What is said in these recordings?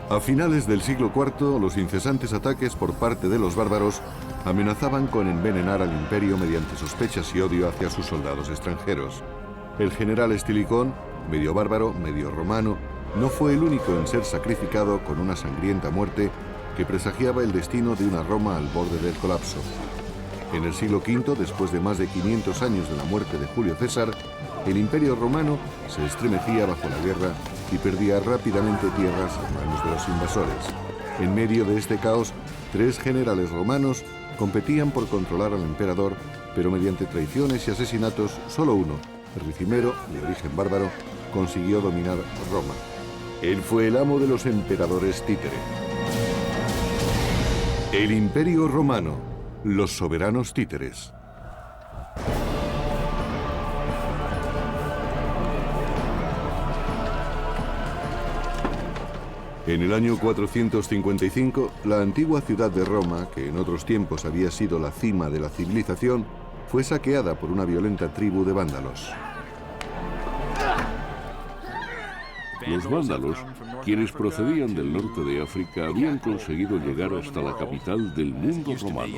A finales del siglo IV, los incesantes ataques por parte de los bárbaros amenazaban con envenenar al imperio mediante sospechas y odio hacia sus soldados extranjeros. El general Estilicón, medio bárbaro, medio romano, no fue el único en ser sacrificado con una sangrienta muerte que presagiaba el destino de una Roma al borde del colapso. En el siglo V, después de más de 500 años de la muerte de Julio César, el imperio romano se estremecía bajo la guerra y perdía rápidamente tierras en manos de los invasores. En medio de este caos, 3 generales romanos competían por controlar al emperador, pero mediante traiciones y asesinatos, solo uno, Ricimero, de origen bárbaro, consiguió dominar Roma. Él fue el amo de los emperadores títere. El Imperio Romano, los soberanos títeres. En el año 455, la antigua ciudad de Roma, que en otros tiempos había sido la cima de la civilización, fue saqueada por una violenta tribu de vándalos. Los vándalos, quienes procedían del norte de África, habían conseguido llegar hasta la capital del mundo romano.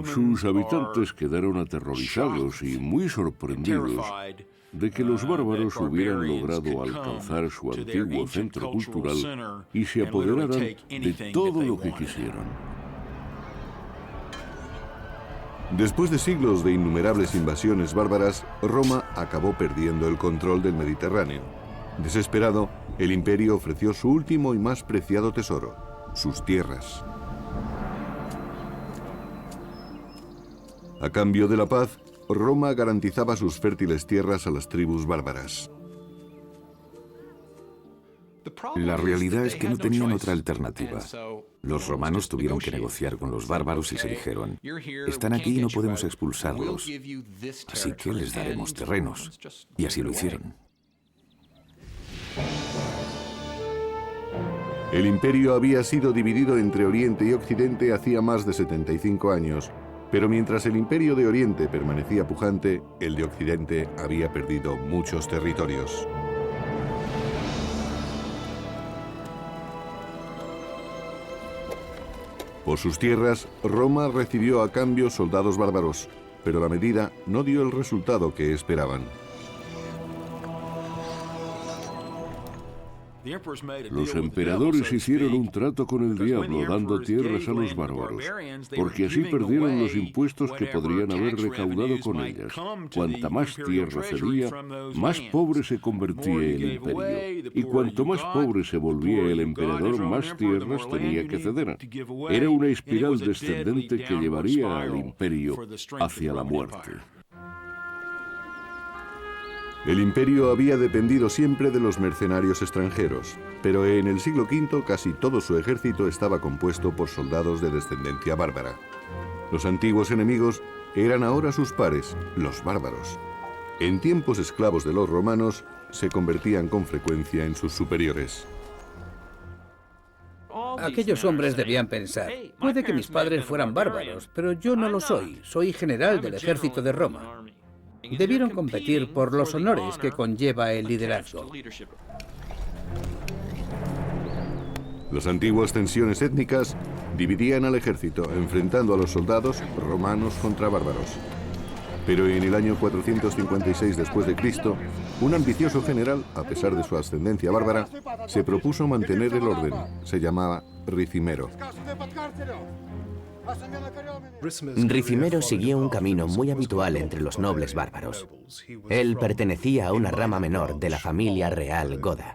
Sus habitantes quedaron aterrorizados y muy sorprendidos de que los bárbaros hubieran logrado alcanzar su antiguo centro cultural y se apoderaran de todo lo que quisieran. Después de siglos de innumerables invasiones bárbaras, Roma acabó perdiendo el control del Mediterráneo. Desesperado, el imperio ofreció su último y más preciado tesoro, sus tierras. A cambio de la paz, Roma garantizaba sus fértiles tierras a las tribus bárbaras. La realidad es que no tenían otra alternativa. Los romanos tuvieron que negociar con los bárbaros y se dijeron: están aquí y no podemos expulsarlos, así que les daremos terrenos. Y así lo hicieron. El imperio había sido dividido entre Oriente y Occidente hacía más de 75 años, pero mientras el imperio de Oriente permanecía pujante, el de Occidente había perdido muchos territorios. Por sus tierras, Roma recibió a cambio soldados bárbaros, pero la medida no dio el resultado que esperaban. Los emperadores hicieron un trato con el diablo dando tierras a los bárbaros, porque así perdieron los impuestos que podrían haber recaudado con ellas. Cuanta más tierra cedía, más pobre se convertía el imperio. Y cuanto más pobre se volvía el emperador, más tierras tenía que ceder. Era una espiral descendente que llevaría al imperio hacia la muerte. El imperio había dependido siempre de los mercenarios extranjeros, pero en el siglo V casi todo su ejército estaba compuesto por soldados de descendencia bárbara. Los antiguos enemigos eran ahora sus pares, los bárbaros. En tiempos esclavos de los romanos, se convertían con frecuencia en sus superiores. Aquellos hombres debían pensar: puede que mis padres fueran bárbaros, pero yo no lo soy. Soy general del ejército de Roma. Debieron competir por los honores que conlleva el liderazgo. Las antiguas tensiones étnicas dividían al ejército, enfrentando a los soldados romanos contra bárbaros. Pero en el año 456 después de Cristo, un ambicioso general, a pesar de su ascendencia bárbara, se propuso mantener el orden. Se llamaba Ricimero. Ricimero seguía un camino muy habitual entre los nobles bárbaros. Él pertenecía a una rama menor de la familia real goda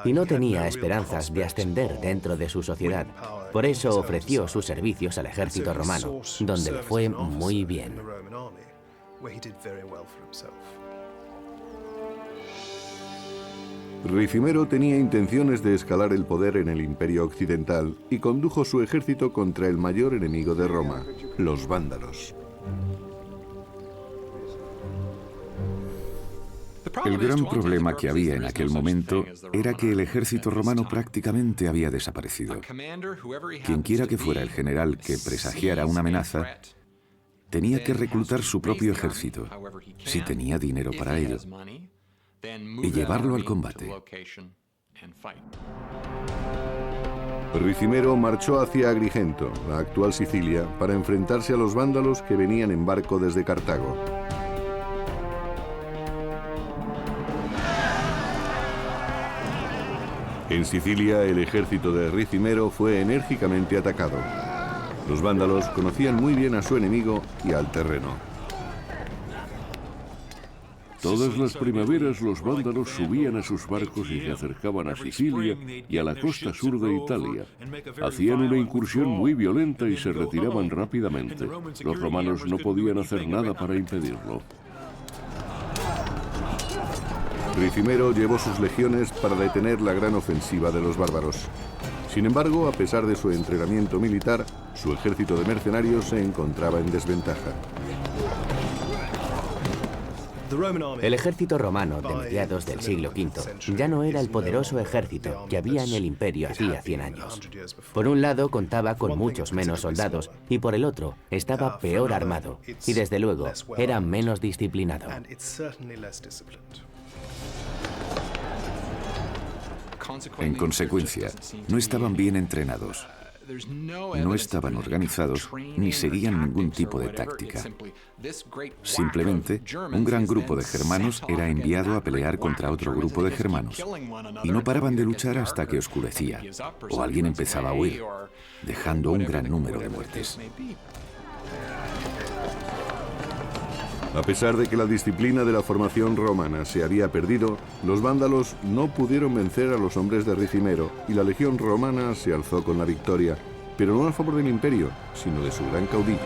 y no tenía esperanzas de ascender dentro de su sociedad. Por eso ofreció sus servicios al ejército romano, donde le fue muy bien. Ricimero tenía intenciones de escalar el poder en el Imperio Occidental y condujo su ejército contra el mayor enemigo de Roma, los vándalos. El gran problema que había en aquel momento era que el ejército romano prácticamente había desaparecido. Quienquiera que fuera el general que presagiara una amenaza, tenía que reclutar su propio ejército, si tenía dinero para ello. y llevarlo al combate. Ricimero marchó hacia Agrigento, la actual Sicilia, para enfrentarse a los vándalos que venían en barco desde Cartago. En Sicilia, el ejército de Ricimero fue enérgicamente atacado. Los vándalos conocían muy bien a su enemigo y al terreno. Todas las primaveras los vándalos subían a sus barcos y se acercaban a Sicilia y a la costa sur de Italia. Hacían una incursión muy violenta y se retiraban rápidamente. Los romanos no podían hacer nada para impedirlo. Ricimero llevó sus legiones para detener la gran ofensiva de los bárbaros. Sin embargo, a pesar de su entrenamiento militar, su ejército de mercenarios se encontraba en desventaja. El ejército romano de mediados del siglo V ya no era el poderoso ejército que había en el imperio hacía 100 años. Por un lado contaba con muchos menos soldados y por el otro estaba peor armado y desde luego era menos disciplinado. En consecuencia, no estaban bien entrenados, no estaban organizados ni seguían ningún tipo de táctica. Simplemente, un gran grupo de germanos era enviado a pelear contra otro grupo de germanos y no paraban de luchar hasta que oscurecía o alguien empezaba a huir, dejando un gran número de muertes. A pesar de que la disciplina de la formación romana se había perdido, los vándalos no pudieron vencer a los hombres de Ricimero y la legión romana se alzó con la victoria, pero no a favor del imperio, sino de su gran caudillo.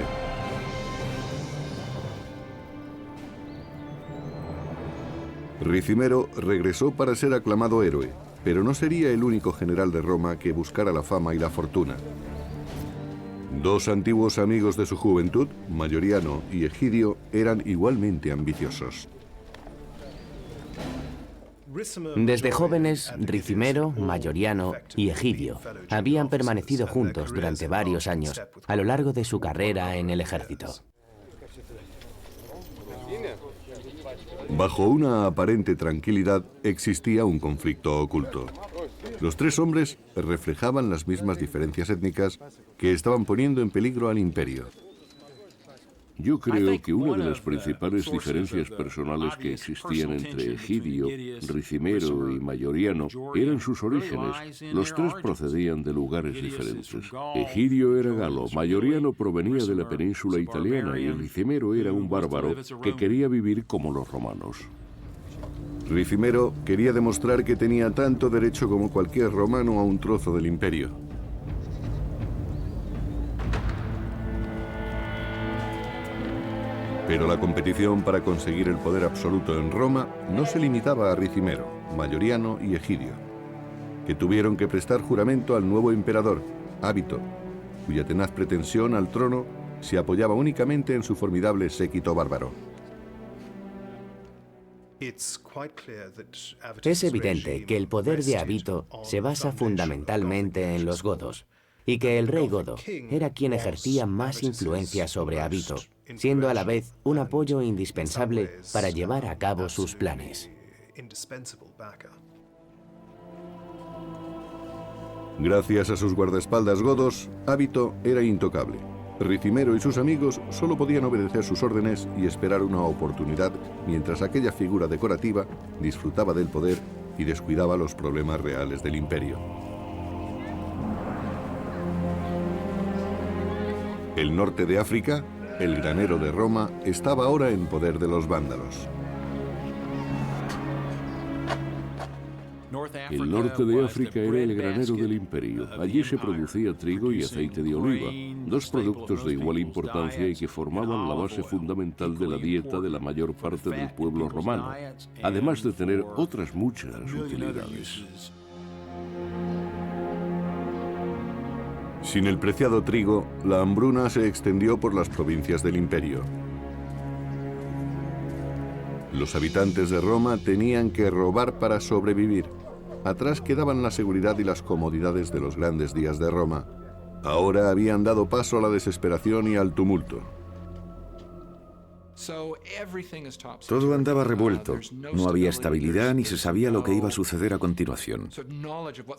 Ricimero regresó para ser aclamado héroe, pero no sería el único general de Roma que buscara la fama y la fortuna. Dos antiguos amigos de su juventud, Mayoriano y Egidio, eran igualmente ambiciosos. Desde jóvenes, Ricimero, Mayoriano y Egidio habían permanecido juntos durante varios años a lo largo de su carrera en el ejército. Bajo una aparente tranquilidad existía un conflicto oculto. Los tres hombres reflejaban las mismas diferencias étnicas que estaban poniendo en peligro al imperio. Yo creo que una de las principales diferencias personales que existían entre Egidio, Ricimero y Mayoriano eran sus orígenes. Los tres procedían de lugares diferentes. Egidio era galo, Mayoriano provenía de la península italiana y Ricimero era un bárbaro que quería vivir como los romanos. Ricimero quería demostrar que tenía tanto derecho como cualquier romano a un trozo del imperio. Pero la competición para conseguir el poder absoluto en Roma no se limitaba a Ricimero, Mayoriano y Egidio, que tuvieron que prestar juramento al nuevo emperador, Ábito, cuya tenaz pretensión al trono se apoyaba únicamente en su formidable séquito bárbaro. Es evidente que el poder de Ábito se basa fundamentalmente en los godos, y que el rey godo era quien ejercía más influencia sobre Ábito, siendo a la vez un apoyo indispensable para llevar a cabo sus planes. Gracias a sus guardaespaldas godos, Ábito era intocable. Ricimero y sus amigos solo podían obedecer sus órdenes y esperar una oportunidad, mientras aquella figura decorativa disfrutaba del poder y descuidaba los problemas reales del imperio. El norte de África, el granero de Roma, estaba ahora en poder de los vándalos. El norte de África era el granero del imperio. Allí se producía trigo y aceite de oliva, dos productos de igual importancia y que formaban la base fundamental de la dieta de la mayor parte del pueblo romano, además de tener otras muchas utilidades. Sin el preciado trigo, la hambruna se extendió por las provincias del imperio. Los habitantes de Roma tenían que robar para sobrevivir. Atrás quedaban la seguridad y las comodidades de los grandes días de Roma. Ahora habían dado paso a la desesperación y al tumulto. Todo andaba revuelto, no había estabilidad ni se sabía lo que iba a suceder a continuación.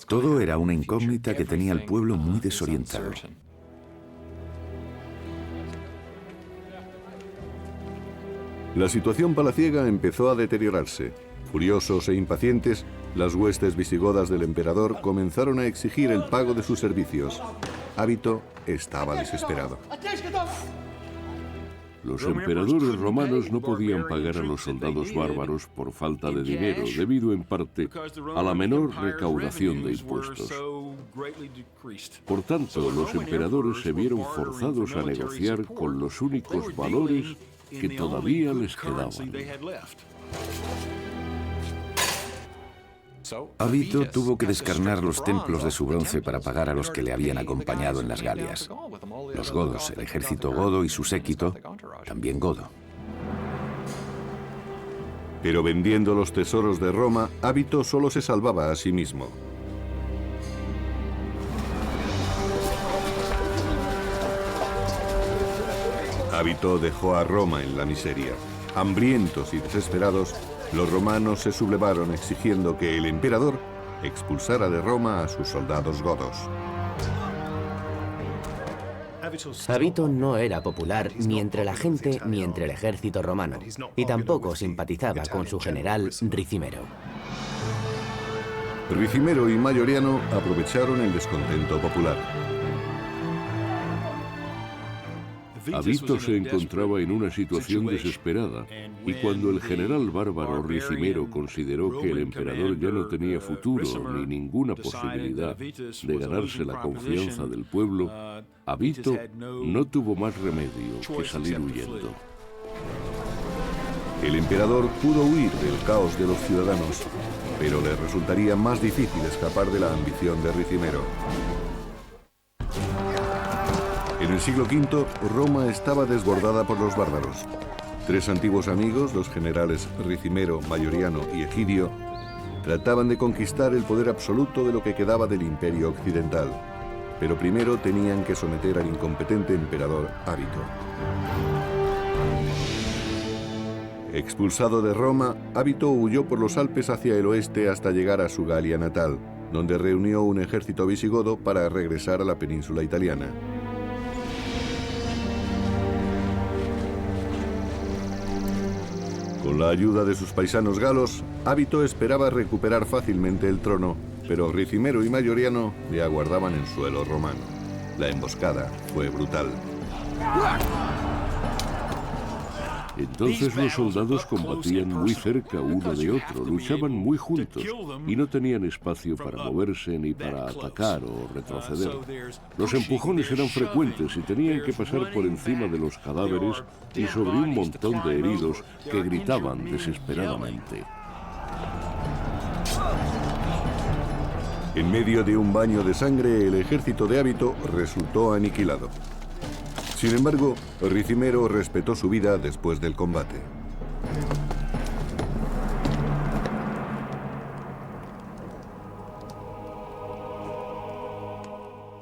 Todo era una incógnita que tenía al pueblo muy desorientado. La situación palaciega empezó a deteriorarse. Furiosos e impacientes, las huestes visigodas del emperador comenzaron a exigir el pago de sus servicios. Ábito estaba desesperado. Los emperadores romanos no podían pagar a los soldados bárbaros por falta de dinero, debido en parte a la menor recaudación de impuestos. Por tanto, los emperadores se vieron forzados a negociar con los únicos valores que todavía les quedaban. Ábito tuvo que descarnar los templos de su bronce para pagar a los que le habían acompañado en las Galias. Los godos, el ejército godo y su séquito, también godo. Pero vendiendo los tesoros de Roma, Ábito solo se salvaba a sí mismo. Ábito dejó a Roma en la miseria. Hambrientos y desesperados, los romanos se sublevaron exigiendo que el emperador expulsara de Roma a sus soldados godos. Ábito no era popular ni entre la gente ni entre el ejército romano, y tampoco simpatizaba con su general Ricimero. Ricimero y Mayoriano aprovecharon el descontento popular. Ábito se encontraba en una situación desesperada, y cuando el general bárbaro Ricimero consideró que el emperador ya no tenía futuro ni ninguna posibilidad de ganarse la confianza del pueblo, Ábito no tuvo más remedio que salir huyendo. El emperador pudo huir del caos de los ciudadanos, pero le resultaría más difícil escapar de la ambición de Ricimero. En el siglo V, Roma estaba desbordada por los bárbaros. Tres antiguos amigos, los generales Ricimero, Mayoriano y Egidio, trataban de conquistar el poder absoluto de lo que quedaba del imperio occidental. Pero primero tenían que someter al incompetente emperador Ábito. Expulsado de Roma, Ábito huyó por los Alpes hacia el oeste hasta llegar a su Galia natal, donde reunió un ejército visigodo para regresar a la península italiana. Con la ayuda de sus paisanos galos, Ábito esperaba recuperar fácilmente el trono, pero Ricimero y Mayoriano le aguardaban en suelo romano. La emboscada fue brutal. Entonces los soldados combatían muy cerca uno de otro, luchaban muy juntos y no tenían espacio para moverse ni para atacar o retroceder. Los empujones eran frecuentes y tenían que pasar por encima de los cadáveres y sobre un montón de heridos que gritaban desesperadamente. En medio de un baño de sangre, el ejército de Ábito resultó aniquilado. Sin embargo, Ricimero respetó su vida después del combate.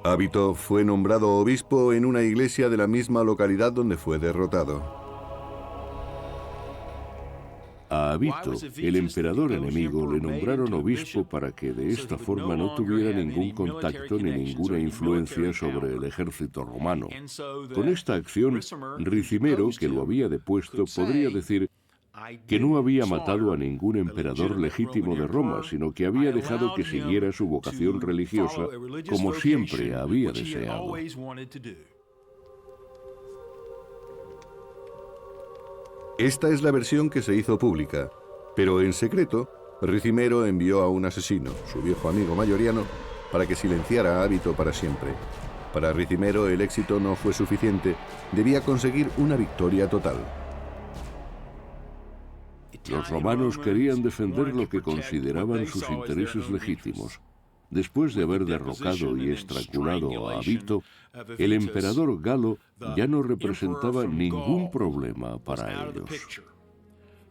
Ábito fue nombrado obispo en una iglesia de la misma localidad donde fue derrotado. A Ábito, el emperador enemigo, le nombraron obispo para que de esta forma no tuviera ningún contacto ni ninguna influencia sobre el ejército romano. Con esta acción, Ricimero, que lo había depuesto, podría decir que no había matado a ningún emperador legítimo de Roma, sino que había dejado que siguiera su vocación religiosa como siempre había deseado. Esta es la versión que se hizo pública, pero en secreto, Ricimero envió a un asesino, su viejo amigo Mayoriano, para que silenciara a Ábito para siempre. Para Ricimero el éxito no fue suficiente, debía conseguir una victoria total. Los romanos querían defender lo que consideraban sus intereses legítimos. Después de haber derrocado y estrangulado a Ábito, el emperador galo ya no representaba ningún problema para ellos.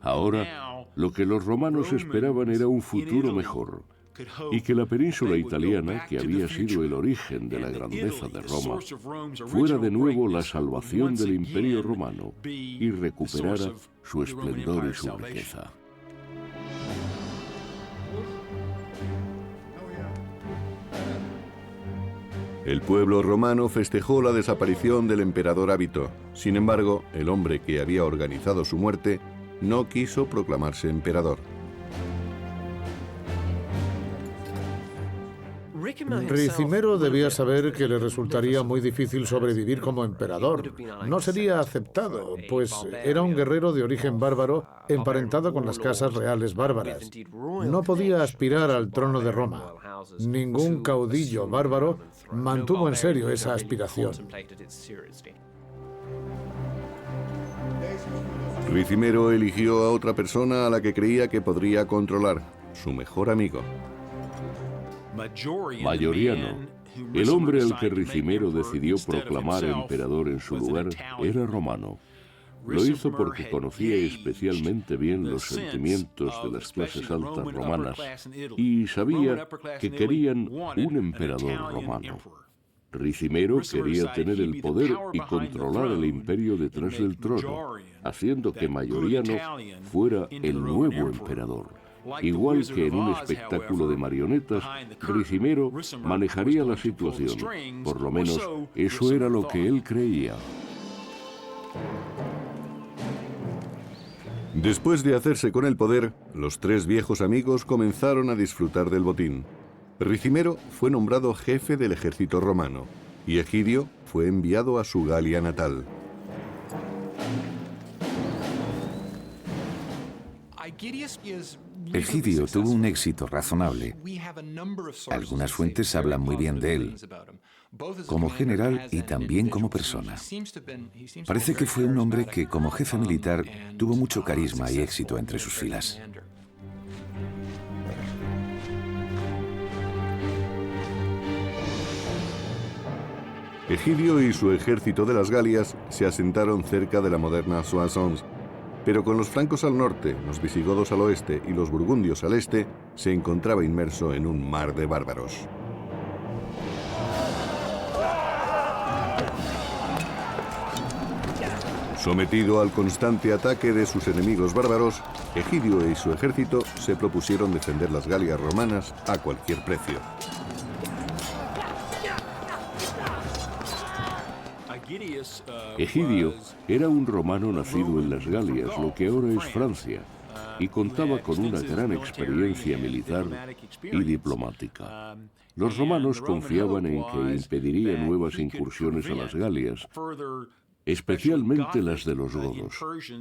Ahora, lo que los romanos esperaban era un futuro mejor, y que la península italiana, que había sido el origen de la grandeza de Roma, fuera de nuevo la salvación del Imperio Romano y recuperara su esplendor y su riqueza. El pueblo romano festejó la desaparición del emperador Ábito. Sin embargo, el hombre que había organizado su muerte no quiso proclamarse emperador. Ricimero debía saber que le resultaría muy difícil sobrevivir como emperador. No sería aceptado, pues era un guerrero de origen bárbaro emparentado con las casas reales bárbaras. No podía aspirar al trono de Roma. Ningún caudillo bárbaro mantuvo en serio esa aspiración. Ricimero eligió a otra persona a la que creía que podría controlar, su mejor amigo. Mayoriano, el hombre al que Ricimero decidió proclamar emperador en su lugar, era romano. Lo hizo porque conocía especialmente bien los sentimientos de las clases altas romanas y sabía que querían un emperador romano. Ricimero quería tener el poder y controlar el imperio detrás del trono, haciendo que Mayoriano fuera el nuevo emperador. Igual que en un espectáculo de marionetas, Ricimero manejaría la situación. Por lo menos, eso era lo que él creía. Después de hacerse con el poder, los tres viejos amigos comenzaron a disfrutar del botín. Ricimero fue nombrado jefe del ejército romano y Egidio fue enviado a su Galia natal. Egidio tuvo un éxito razonable. Algunas fuentes hablan muy bien de él, como general y también como persona. Parece que fue un hombre que, como jefe militar, tuvo mucho carisma y éxito entre sus filas. Egidio y su ejército de las Galias se asentaron cerca de la moderna Soissons, pero con los francos al norte, los visigodos al oeste y los burgundios al este, se encontraba inmerso en un mar de bárbaros. Sometido al constante ataque de sus enemigos bárbaros, Egidio y su ejército se propusieron defender las Galias romanas a cualquier precio. Egidio era un romano nacido en las Galias, lo que ahora es Francia, y contaba con una gran experiencia militar y diplomática. Los romanos confiaban en que impediría nuevas incursiones a las Galias, especialmente las de los godos.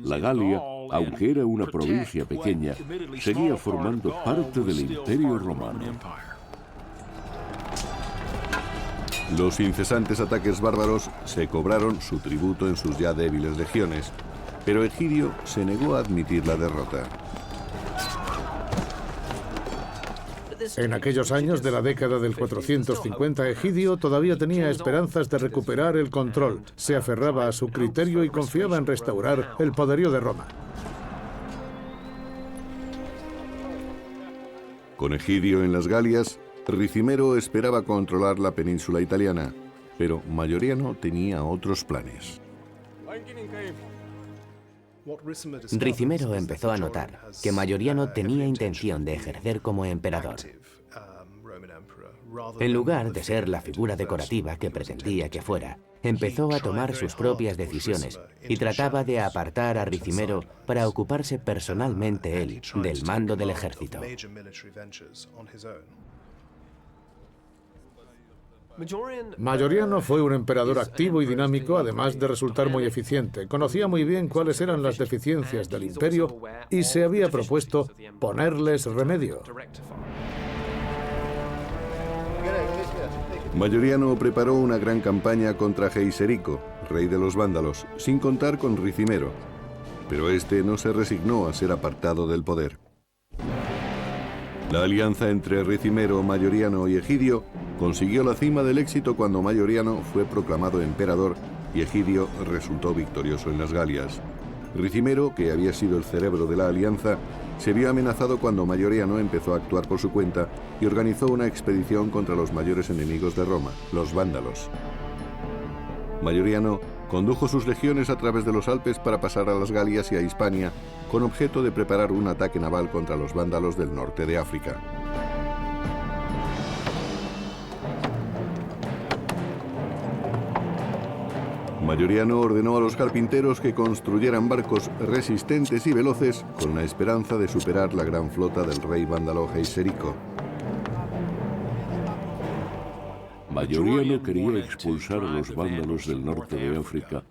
La Galia, aunque era una provincia pequeña, seguía formando parte del Imperio Romano. Los incesantes ataques bárbaros se cobraron su tributo en sus ya débiles legiones, pero Egidio se negó a admitir la derrota. En aquellos años de la década del 450, Egidio todavía tenía esperanzas de recuperar el control. Se aferraba a su criterio y confiaba en restaurar el poderío de Roma. Con Egidio en las Galias, Ricimero esperaba controlar la península italiana, pero Mayoriano tenía otros planes. Ricimero empezó a notar que Mayoriano tenía intención de ejercer como emperador. En lugar de ser la figura decorativa que pretendía que fuera, empezó a tomar sus propias decisiones y trataba de apartar a Ricimero para ocuparse personalmente él del mando del ejército. Mayoriano fue un emperador activo y dinámico, además de resultar muy eficiente. Conocía muy bien cuáles eran las deficiencias del imperio y se había propuesto ponerles remedio. Mayoriano preparó una gran campaña contra Geiserico, rey de los vándalos, sin contar con Ricimero, pero este no se resignó a ser apartado del poder. La alianza entre Ricimero, Mayoriano y Egidio consiguió la cima del éxito cuando Mayoriano fue proclamado emperador y Egidio resultó victorioso en las Galias. Ricimero, que había sido el cerebro de la alianza, se vio amenazado cuando Mayoriano empezó a actuar por su cuenta y organizó una expedición contra los mayores enemigos de Roma, los vándalos. Mayoriano condujo sus legiones a través de los Alpes para pasar a las Galias y a Hispania, con objeto de preparar un ataque naval contra los vándalos del norte de África. Mayoriano ordenó a los carpinteros que construyeran barcos resistentes y veloces con la esperanza de superar la gran flota del rey vándalo Geiserico. Mayoriano quería expulsar a los vándalos del norte de África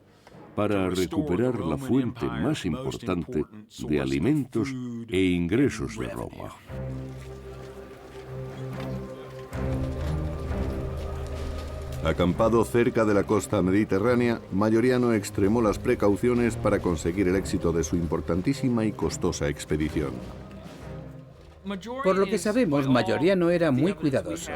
para recuperar la fuente más importante de alimentos e ingresos de Roma. Acampado cerca de la costa mediterránea, Mayoriano extremó las precauciones para conseguir el éxito de su importantísima y costosa expedición. Por lo que sabemos, Mayoriano era muy cuidadoso.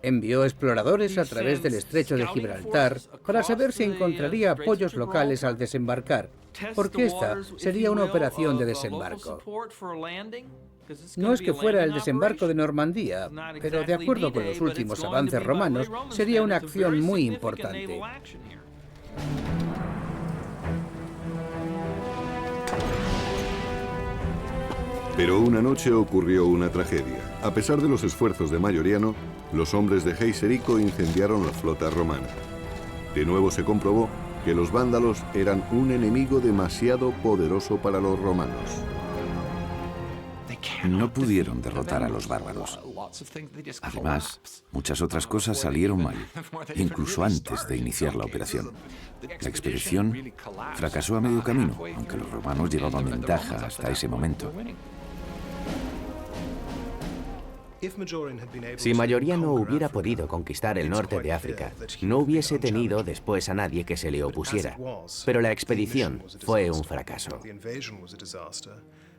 Envió exploradores a través del estrecho de Gibraltar para saber si encontraría apoyos locales al desembarcar, porque esta sería una operación de desembarco. No es que fuera el desembarco de Normandía, pero de acuerdo con los últimos avances romanos, sería una acción muy importante. Pero una noche ocurrió una tragedia. A pesar de los esfuerzos de Mayoriano, los hombres de Geiserico incendiaron la flota romana. De nuevo se comprobó que los vándalos eran un enemigo demasiado poderoso para los romanos. No pudieron derrotar a los bárbaros. Además, muchas otras cosas salieron mal, incluso antes de iniciar la operación. La expedición fracasó a medio camino, aunque los romanos llevaban ventaja hasta ese momento. Si Mayoriano hubiera podido conquistar el norte de África, no hubiese tenido después a nadie que se le opusiera. Pero la expedición fue un fracaso.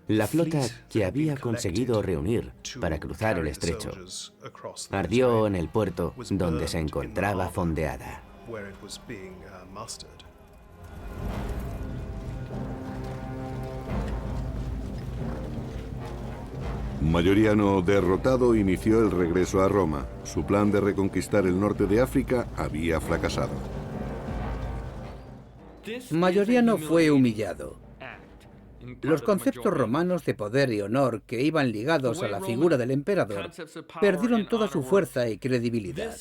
La flota que había conseguido reunir para cruzar el estrecho ardió en el puerto donde se encontraba fondeada. Mayoriano, derrotado, inició el regreso a Roma. Su plan de reconquistar el norte de África había fracasado. Mayoriano fue humillado. Los conceptos romanos de poder y honor que iban ligados a la figura del emperador perdieron toda su fuerza y credibilidad.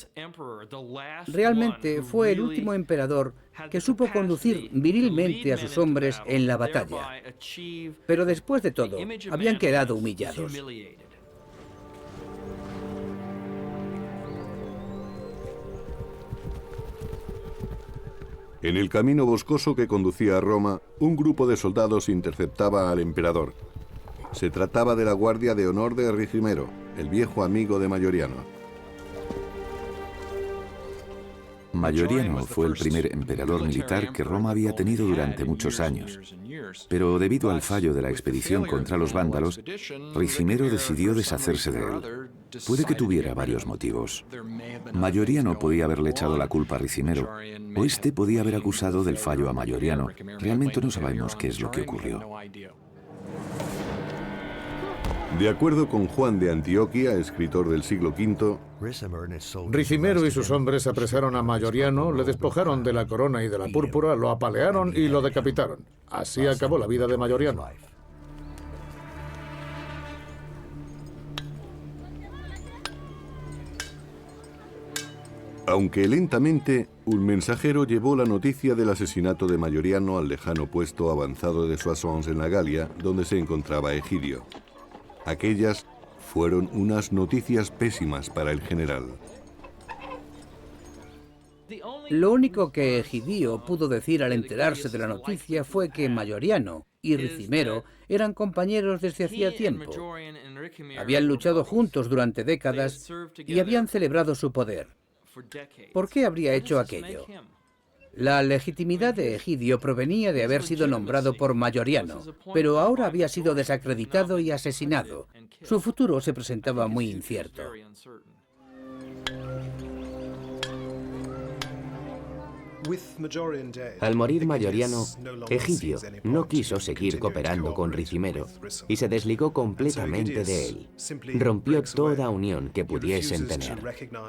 Realmente fue el último emperador que supo conducir virilmente a sus hombres en la batalla. Pero después de todo, habían quedado humillados. En el camino boscoso que conducía a Roma, un grupo de soldados interceptaba al emperador. Se trataba de la Guardia de Honor de Ricimero, el viejo amigo de Mayoriano. Mayoriano fue el primer emperador militar que Roma había tenido durante muchos años. Pero debido al fallo de la expedición contra los vándalos, Ricimero decidió deshacerse de él. Puede que tuviera varios motivos. Mayoriano podía haberle echado la culpa a Ricimero, o este podía haber acusado del fallo a Mayoriano. Realmente no sabemos qué es lo que ocurrió. De acuerdo con Juan de Antioquía, escritor del siglo V, Ricimero y sus hombres apresaron a Mayoriano, le despojaron de la corona y de la púrpura, lo apalearon y lo decapitaron. Así acabó la vida de Mayoriano. Aunque lentamente, un mensajero llevó la noticia del asesinato de Mayoriano al lejano puesto avanzado de Soissons en la Galia, donde se encontraba Egidio. Aquellas fueron unas noticias pésimas para el general. Lo único que Egidio pudo decir al enterarse de la noticia fue que Mayoriano y Ricimero eran compañeros desde hacía tiempo. Habían luchado juntos durante décadas y habían celebrado su poder. ¿Por qué habría hecho aquello? La legitimidad de Egidio provenía de haber sido nombrado por Mayoriano, pero ahora había sido desacreditado y asesinado. Su futuro se presentaba muy incierto. Al morir Mayoriano, Egidio no quiso seguir cooperando con Ricimero y se desligó completamente de él. Rompió toda unión que pudiesen tener.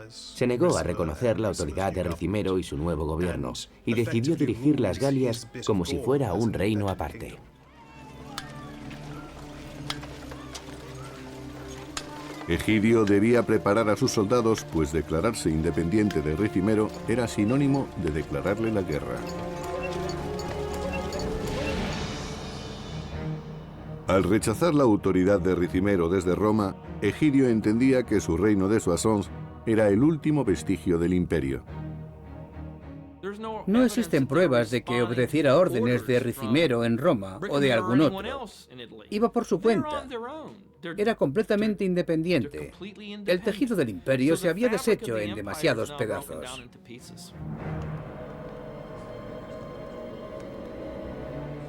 Se negó a reconocer la autoridad de Ricimero y su nuevo gobierno y decidió dirigir las Galias como si fuera un reino aparte. Egidio debía preparar a sus soldados, pues declararse independiente de Ricimero era sinónimo de declararle la guerra. Al rechazar la autoridad de Ricimero desde Roma, Egidio entendía que su reino de Soissons era el último vestigio del imperio. No existen pruebas de que obedeciera órdenes de Ricimero en Roma o de algún otro. Iba por su cuenta. Era completamente independiente. El tejido del imperio se había deshecho en demasiados pedazos.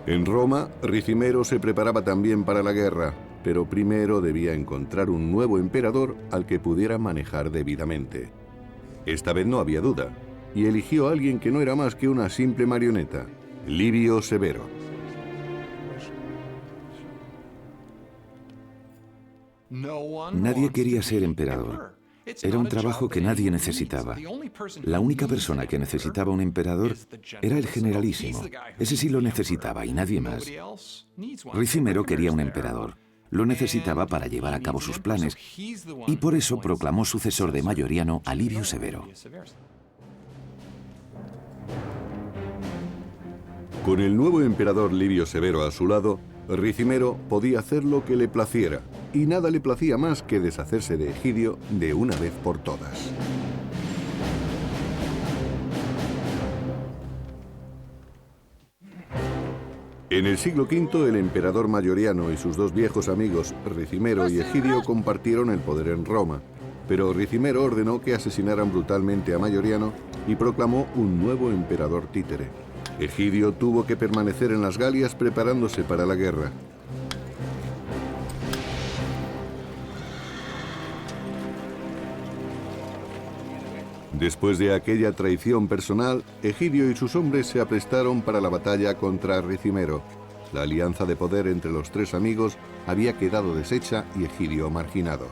En Roma, Ricimero se preparaba también para la guerra, pero primero debía encontrar un nuevo emperador al que pudiera manejar debidamente. Esta vez no había duda, y eligió a alguien que no era más que una simple marioneta, Livio Severo. Nadie quería ser emperador. Era un trabajo que nadie necesitaba. La única persona que necesitaba un emperador era el generalísimo. Ese sí lo necesitaba y nadie más. Ricimero quería un emperador. Lo necesitaba para llevar a cabo sus planes y por eso proclamó sucesor de Mayoriano a Livio Severo. Con el nuevo emperador Livio Severo a su lado, Ricimero podía hacer lo que le placiera, y nada le placía más que deshacerse de Egidio de una vez por todas. En el siglo V, el emperador Mayoriano y sus dos viejos amigos, Ricimero y Egidio, compartieron el poder en Roma, pero Ricimero ordenó que asesinaran brutalmente a Mayoriano y proclamó un nuevo emperador títere. Egidio tuvo que permanecer en las Galias preparándose para la guerra. Después de aquella traición personal, Egidio y sus hombres se aprestaron para la batalla contra Ricimero. La alianza de poder entre los tres amigos había quedado deshecha y Egidio marginado.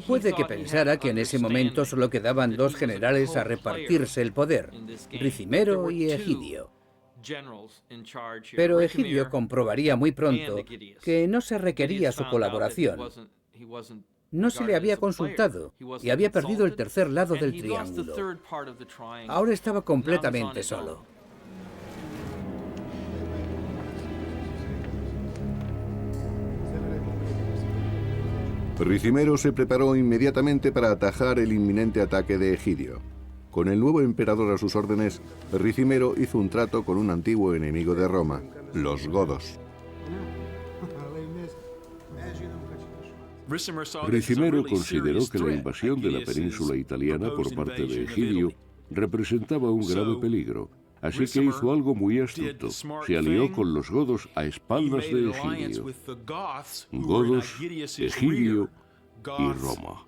Puede que pensara que en ese momento solo quedaban dos generales a repartirse el poder, Ricimero y Egidio. Pero Egidio comprobaría muy pronto que no se requería su colaboración. No se le había consultado y había perdido el tercer lado del triángulo. Ahora estaba completamente solo. Ricimero se preparó inmediatamente para atajar el inminente ataque de Egidio. Con el nuevo emperador a sus órdenes, Ricimero hizo un trato con un antiguo enemigo de Roma, los godos. Ricimero consideró que la invasión de la península italiana por parte de Egidio representaba un grave peligro, así que hizo algo muy astuto. Se alió con los godos a espaldas de Egidio. Godos, Egidio y Roma.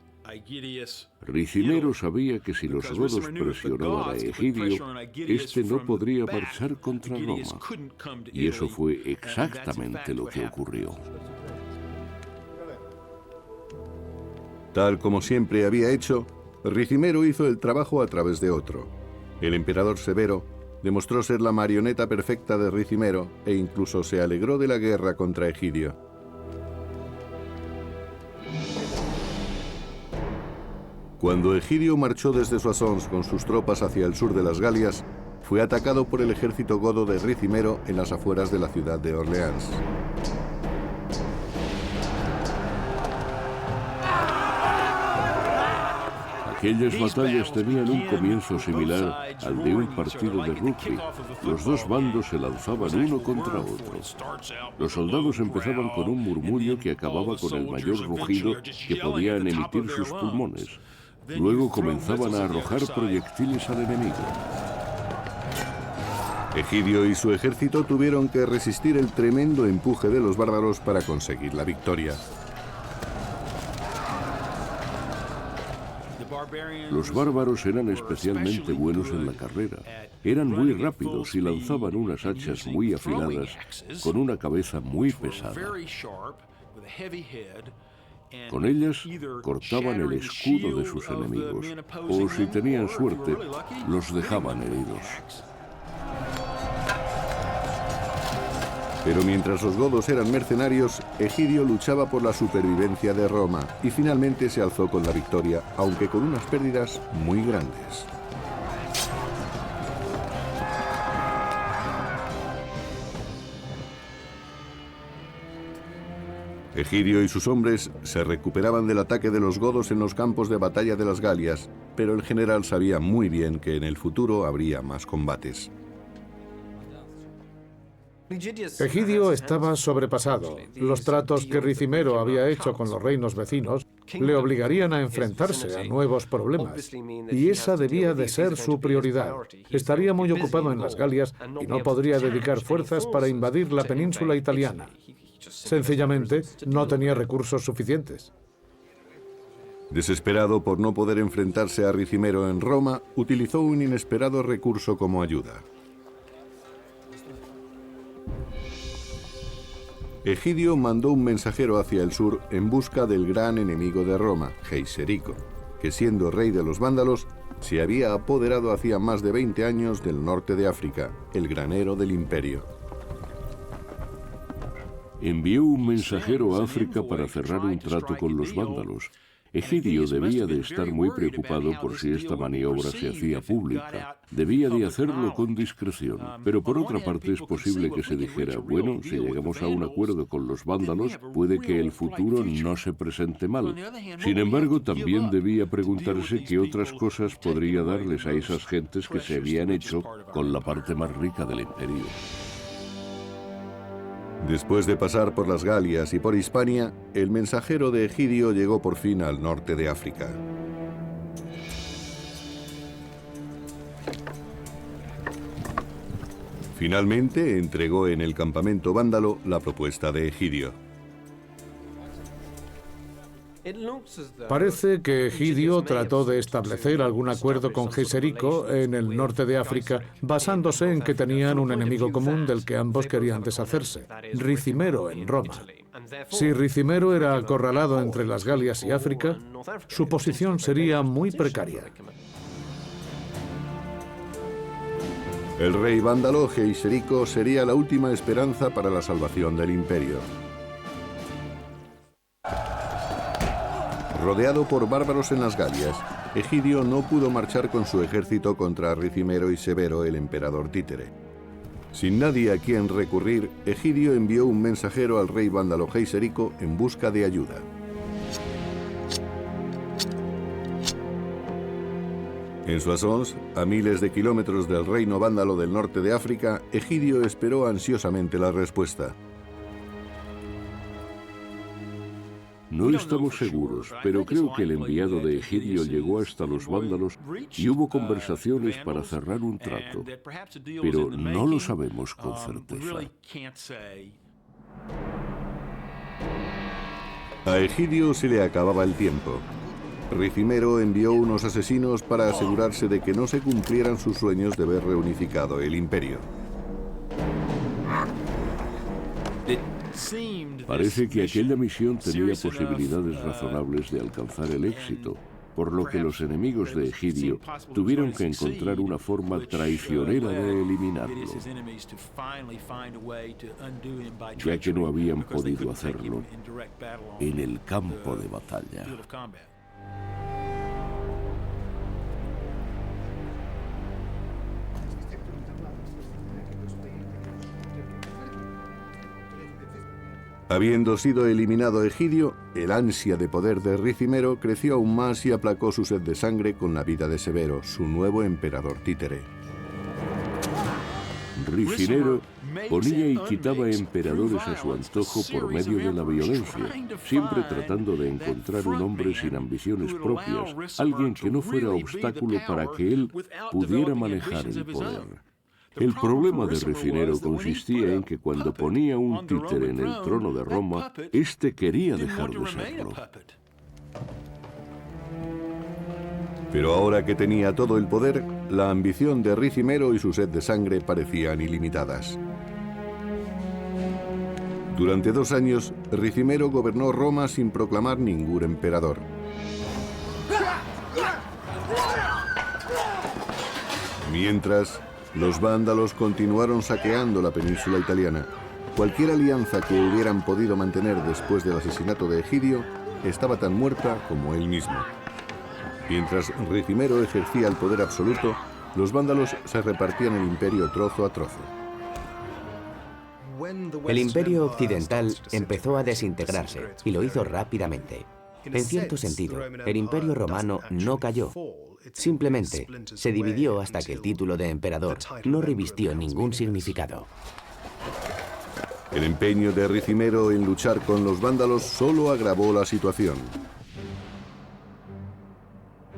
Ricimero sabía que si los godos presionaban a Egidio, éste no podría marchar contra Roma. Y eso fue exactamente lo que ocurrió. Tal como siempre había hecho, Ricimero hizo el trabajo a través de otro. El emperador Severo demostró ser la marioneta perfecta de Ricimero e incluso se alegró de la guerra contra Egidio. Cuando Egidio marchó desde Soissons con sus tropas hacia el sur de las Galias, fue atacado por el ejército godo de Ricimero en las afueras de la ciudad de Orleans. Aquellas batallas tenían un comienzo similar al de un partido de rugby. Los dos bandos se lanzaban uno contra otro. Los soldados empezaban con un murmullo que acababa con el mayor rugido que podían emitir sus pulmones. Luego comenzaban a arrojar proyectiles al enemigo. Egidio y su ejército tuvieron que resistir el tremendo empuje de los bárbaros para conseguir la victoria. Los bárbaros eran especialmente buenos en la carrera. Eran muy rápidos y lanzaban unas hachas muy afiladas con una cabeza muy pesada. Con ellas cortaban el escudo de sus enemigos, o si tenían suerte, los dejaban heridos. Pero mientras los godos eran mercenarios, Egidio luchaba por la supervivencia de Roma y finalmente se alzó con la victoria, aunque con unas pérdidas muy grandes. Egidio y sus hombres se recuperaban del ataque de los godos en los campos de batalla de las Galias, pero el general sabía muy bien que en el futuro habría más combates. Egidio estaba sobrepasado. Los tratos que Ricimero había hecho con los reinos vecinos le obligarían a enfrentarse a nuevos problemas. Y esa debía de ser su prioridad. Estaría muy ocupado en las Galias y no podría dedicar fuerzas para invadir la península italiana. Sencillamente, no tenía recursos suficientes. Desesperado por no poder enfrentarse a Ricimero en Roma, utilizó un inesperado recurso como ayuda. Egidio mandó un mensajero hacia el sur en busca del gran enemigo de Roma, Geiserico, que siendo rey de los vándalos, se había apoderado hacía más de 20 años del norte de África, el granero del imperio. Envió un mensajero a África para cerrar un trato con los vándalos. Egidio debía de estar muy preocupado por si esta maniobra se hacía pública. Debía de hacerlo con discreción, pero por otra parte es posible que se dijera, bueno, si llegamos a un acuerdo con los vándalos, puede que el futuro no se presente mal. Sin embargo, también debía preguntarse qué otras cosas podría darles a esas gentes que se habían hecho con la parte más rica del imperio. Después de pasar por las Galias y por Hispania, el mensajero de Egidio llegó por fin al norte de África. Finalmente entregó en el campamento vándalo la propuesta de Egidio. Parece que Egidio trató de establecer algún acuerdo con Geiserico en el norte de África, basándose en que tenían un enemigo común del que ambos querían deshacerse, Ricimero en Roma. Si Ricimero era acorralado entre las Galias y África, su posición sería muy precaria. El rey vándalo Geiserico sería la última esperanza para la salvación del imperio. Rodeado por bárbaros en las Galias, Egidio no pudo marchar con su ejército contra Ricimero y Severo, el emperador títere. Sin nadie a quien recurrir, Egidio envió un mensajero al rey vándalo Geiserico en busca de ayuda. En Soissons, a miles de kilómetros del reino vándalo del norte de África, Egidio esperó ansiosamente la respuesta. No estamos seguros, pero creo que el enviado de Egidio llegó hasta los vándalos y hubo conversaciones para cerrar un trato, pero no lo sabemos con certeza. A Egidio se le acababa el tiempo. Ricimero envió unos asesinos para asegurarse de que no se cumplieran sus sueños de ver reunificado el imperio. Parece que aquella misión tenía posibilidades razonables de alcanzar el éxito, por lo que los enemigos de Egidio tuvieron que encontrar una forma traicionera de eliminarlo, ya que no habían podido hacerlo en el campo de batalla. Habiendo sido eliminado Egidio, el ansia de poder de Ricimero creció aún más y aplacó su sed de sangre con la vida de Severo, su nuevo emperador títere. Ricimero ponía y quitaba emperadores a su antojo por medio de la violencia, siempre tratando de encontrar un hombre sin ambiciones propias, alguien que no fuera obstáculo para que él pudiera manejar el poder. El problema de Ricimero consistía en que cuando ponía un títere en el trono de Roma, éste quería dejar de serlo. Pero ahora que tenía todo el poder, la ambición de Ricimero y su sed de sangre parecían ilimitadas. Durante 2 años, Ricimero gobernó Roma sin proclamar ningún emperador. Mientras, los vándalos continuaron saqueando la península italiana. Cualquier alianza que hubieran podido mantener después del asesinato de Egidio estaba tan muerta como él mismo. Mientras Ricimero ejercía el poder absoluto, los vándalos se repartían el imperio trozo a trozo. El imperio occidental empezó a desintegrarse y lo hizo rápidamente. En cierto sentido, el imperio romano no cayó. Simplemente se dividió hasta que el título de emperador no revistió ningún significado. El empeño de Ricimero en luchar con los vándalos solo agravó la situación.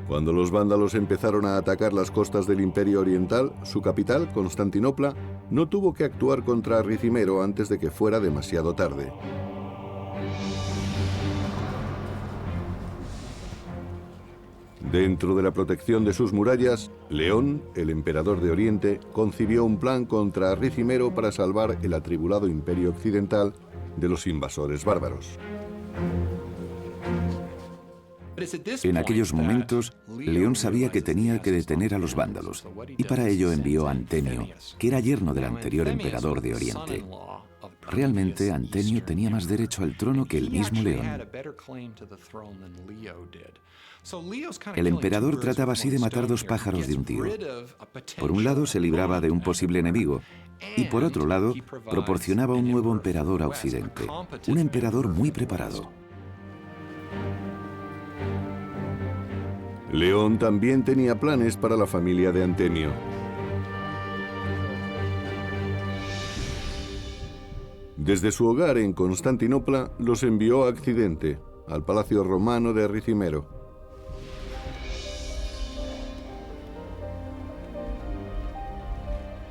Cuando los vándalos empezaron a atacar las costas del Imperio Oriental, su capital, Constantinopla, no tuvo que actuar contra Ricimero antes de que fuera demasiado tarde. Dentro de la protección de sus murallas, León, el emperador de Oriente, concibió un plan contra Ricimero para salvar el atribulado Imperio Occidental de los invasores bárbaros. En aquellos momentos, León sabía que tenía que detener a los vándalos, y para ello envió a Antemio, que era yerno del anterior emperador de Oriente. Realmente, Antemio tenía más derecho al trono que el mismo León. El emperador trataba así de matar 2 pájaros de un tiro. Por un lado, se libraba de un posible enemigo, y por otro lado, proporcionaba un nuevo emperador a Occidente, un emperador muy preparado. León también tenía planes para la familia de Antemio. Desde su hogar en Constantinopla los envió a Occidente, al palacio romano de Ricimero.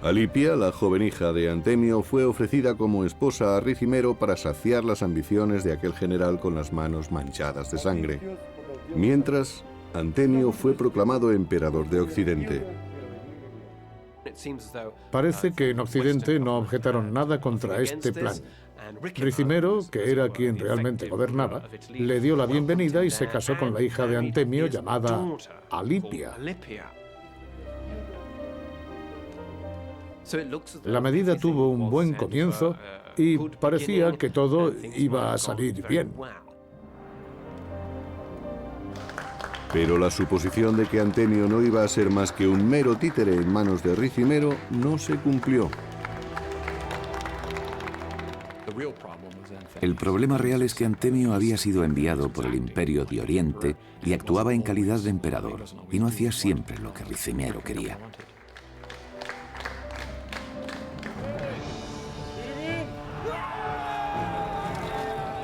Alipia, la joven hija de Antemio, fue ofrecida como esposa a Ricimero para saciar las ambiciones de aquel general con las manos manchadas de sangre. Mientras, Antemio fue proclamado emperador de Occidente. Parece que en Occidente no objetaron nada contra este plan. Ricimero, que era quien realmente gobernaba, le dio la bienvenida y se casó con la hija de Antemio llamada Alipia. La medida tuvo un buen comienzo y parecía que todo iba a salir bien. Pero la suposición de que Antemio no iba a ser más que un mero títere en manos de Ricimero no se cumplió. El problema real es que Antemio había sido enviado por el Imperio de Oriente y actuaba en calidad de emperador, y no hacía siempre lo que Ricimero quería.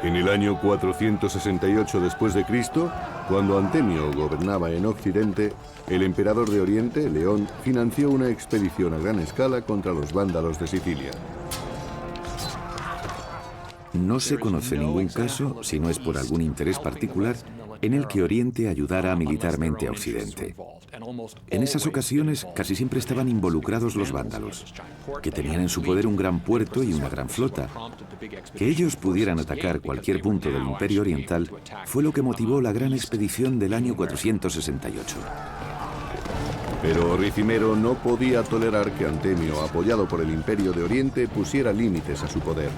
En el año 468 después de Cristo, cuando Antemio gobernaba en Occidente, el emperador de Oriente, León, financió una expedición a gran escala contra los vándalos de Sicilia. No se conoce ningún caso, si no es por algún interés particular, en el que Oriente ayudara militarmente a Occidente. En esas ocasiones casi siempre estaban involucrados los vándalos, que tenían en su poder un gran puerto y una gran flota. Que ellos pudieran atacar cualquier punto del Imperio Oriental fue lo que motivó la gran expedición del año 468. Pero Ricimero no podía tolerar que Antemio, apoyado por el Imperio de Oriente, pusiera límites a su poder.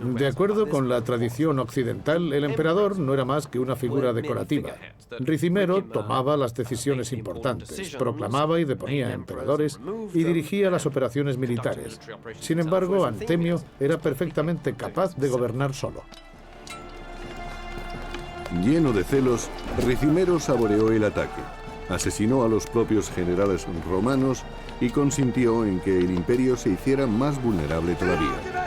De acuerdo con la tradición occidental, el emperador no era más que una figura decorativa. Ricimero tomaba las decisiones importantes, proclamaba y deponía emperadores y dirigía las operaciones militares. Sin embargo, Antemio era perfectamente capaz de gobernar solo. Lleno de celos, Ricimero saboreó el ataque. Asesinó a los propios generales romanos y consintió en que el imperio se hiciera más vulnerable todavía.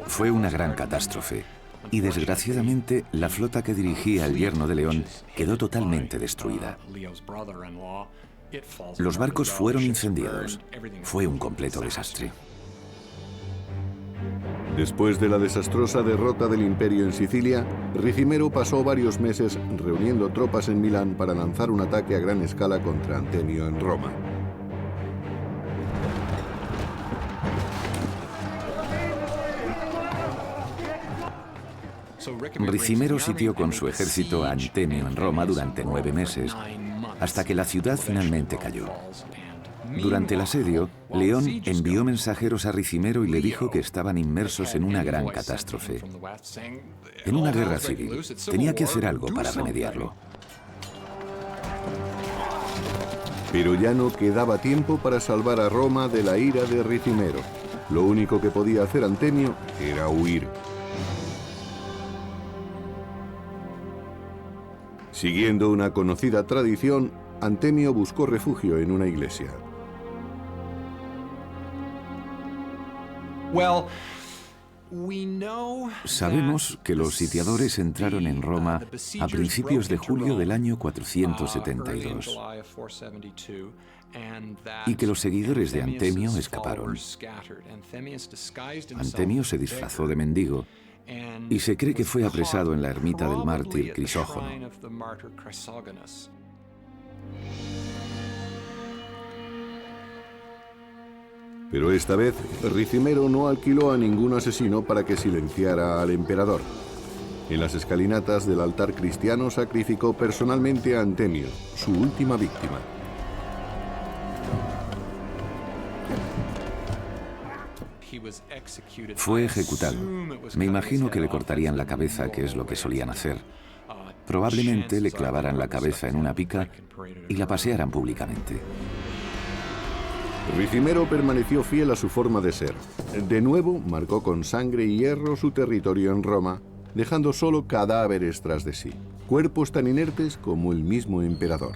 Fue una gran catástrofe, y desgraciadamente la flota que dirigía el yerno de León quedó totalmente destruida. Los barcos fueron incendiados. Fue un completo desastre. Después de la desastrosa derrota del imperio en Sicilia, Ricimero pasó varios meses reuniendo tropas en Milán para lanzar un ataque a gran escala contra Antemio en Roma. Ricimero sitió con su ejército a Antemio en Roma durante 9 meses, hasta que la ciudad finalmente cayó. Durante el asedio, León envió mensajeros a Ricimero y le dijo que estaban inmersos en una gran catástrofe. En una guerra civil, tenía que hacer algo para remediarlo. Pero ya no quedaba tiempo para salvar a Roma de la ira de Ricimero. Lo único que podía hacer Antemio era huir. Siguiendo una conocida tradición, Antemio buscó refugio en una iglesia. Sabemos que los sitiadores entraron en Roma a principios de julio del año 472 y que los seguidores de Antemio escaparon. Antemio se disfrazó de mendigo y se cree que fue apresado en la ermita del mártir Crisógono. Pero esta vez, Ricimero no alquiló a ningún asesino para que silenciara al emperador. En las escalinatas del altar cristiano sacrificó personalmente a Antemio, su última víctima. Fue ejecutado. Me imagino que le cortarían la cabeza, que es lo que solían hacer. Probablemente le clavaran la cabeza en una pica y la pasearan públicamente. Ricimero permaneció fiel a su forma de ser. De nuevo, marcó con sangre y hierro su territorio en Roma, dejando solo cadáveres tras de sí, cuerpos tan inertes como el mismo emperador.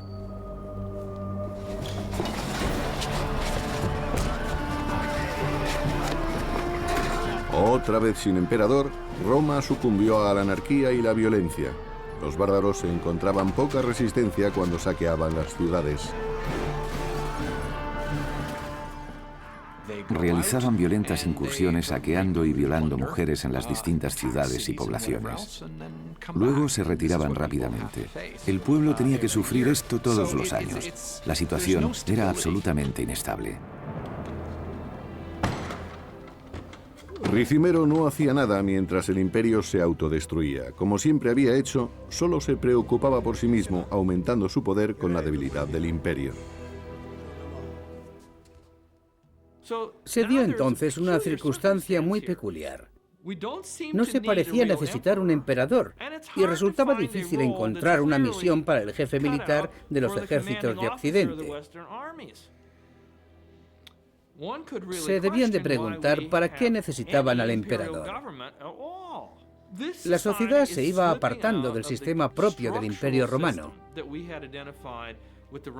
Otra vez sin emperador, Roma sucumbió a la anarquía y la violencia. Los bárbaros se encontraban poca resistencia cuando saqueaban las ciudades. Realizaban violentas incursiones saqueando y violando mujeres en las distintas ciudades y poblaciones. Luego se retiraban rápidamente. El pueblo tenía que sufrir esto todos los años. La situación era absolutamente inestable. Ricimero no hacía nada mientras el imperio se autodestruía. Como siempre había hecho, solo se preocupaba por sí mismo, aumentando su poder con la debilidad del imperio. Se dio entonces una circunstancia muy peculiar. No se parecía necesitar un emperador y resultaba difícil encontrar una misión para el jefe militar de los ejércitos de Occidente. Se debían de preguntar para qué necesitaban al emperador. La sociedad se iba apartando del sistema propio del Imperio Romano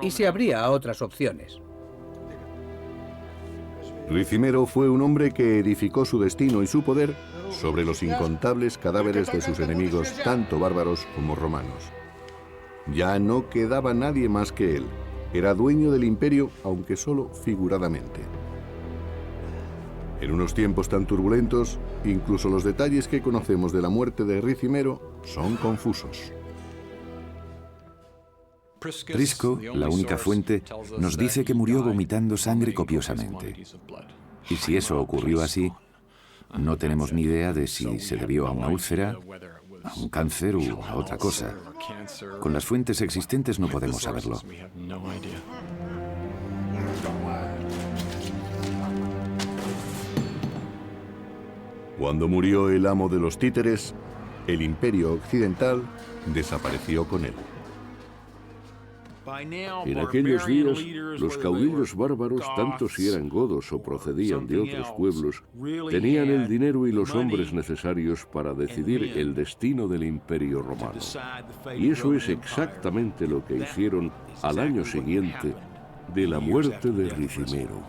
y se abría a otras opciones. Ricimero fue un hombre que edificó su destino y su poder sobre los incontables cadáveres de sus enemigos, tanto bárbaros como romanos. Ya no quedaba nadie más que él. Era dueño del imperio, aunque solo figuradamente. En unos tiempos tan turbulentos, incluso los detalles que conocemos de la muerte de Ricimero son confusos. Prisco, la única fuente, nos dice que murió vomitando sangre copiosamente. Y si eso ocurrió así, no tenemos ni idea de si se debió a una úlcera, a un cáncer u a otra cosa. Con las fuentes existentes no podemos saberlo. Cuando murió el amo de los títeres, el imperio occidental desapareció con él. En aquellos días, los caudillos bárbaros, tanto si eran godos o procedían de otros pueblos, tenían el dinero y los hombres necesarios para decidir el destino del Imperio Romano. Y eso es exactamente lo que hicieron al año siguiente de la muerte de Ricimero.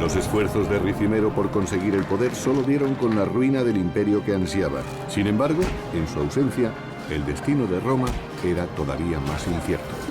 Los esfuerzos de Ricimero por conseguir el poder solo dieron con la ruina del imperio que ansiaba. Sin embargo, en su ausencia, el destino de Roma era todavía más incierto.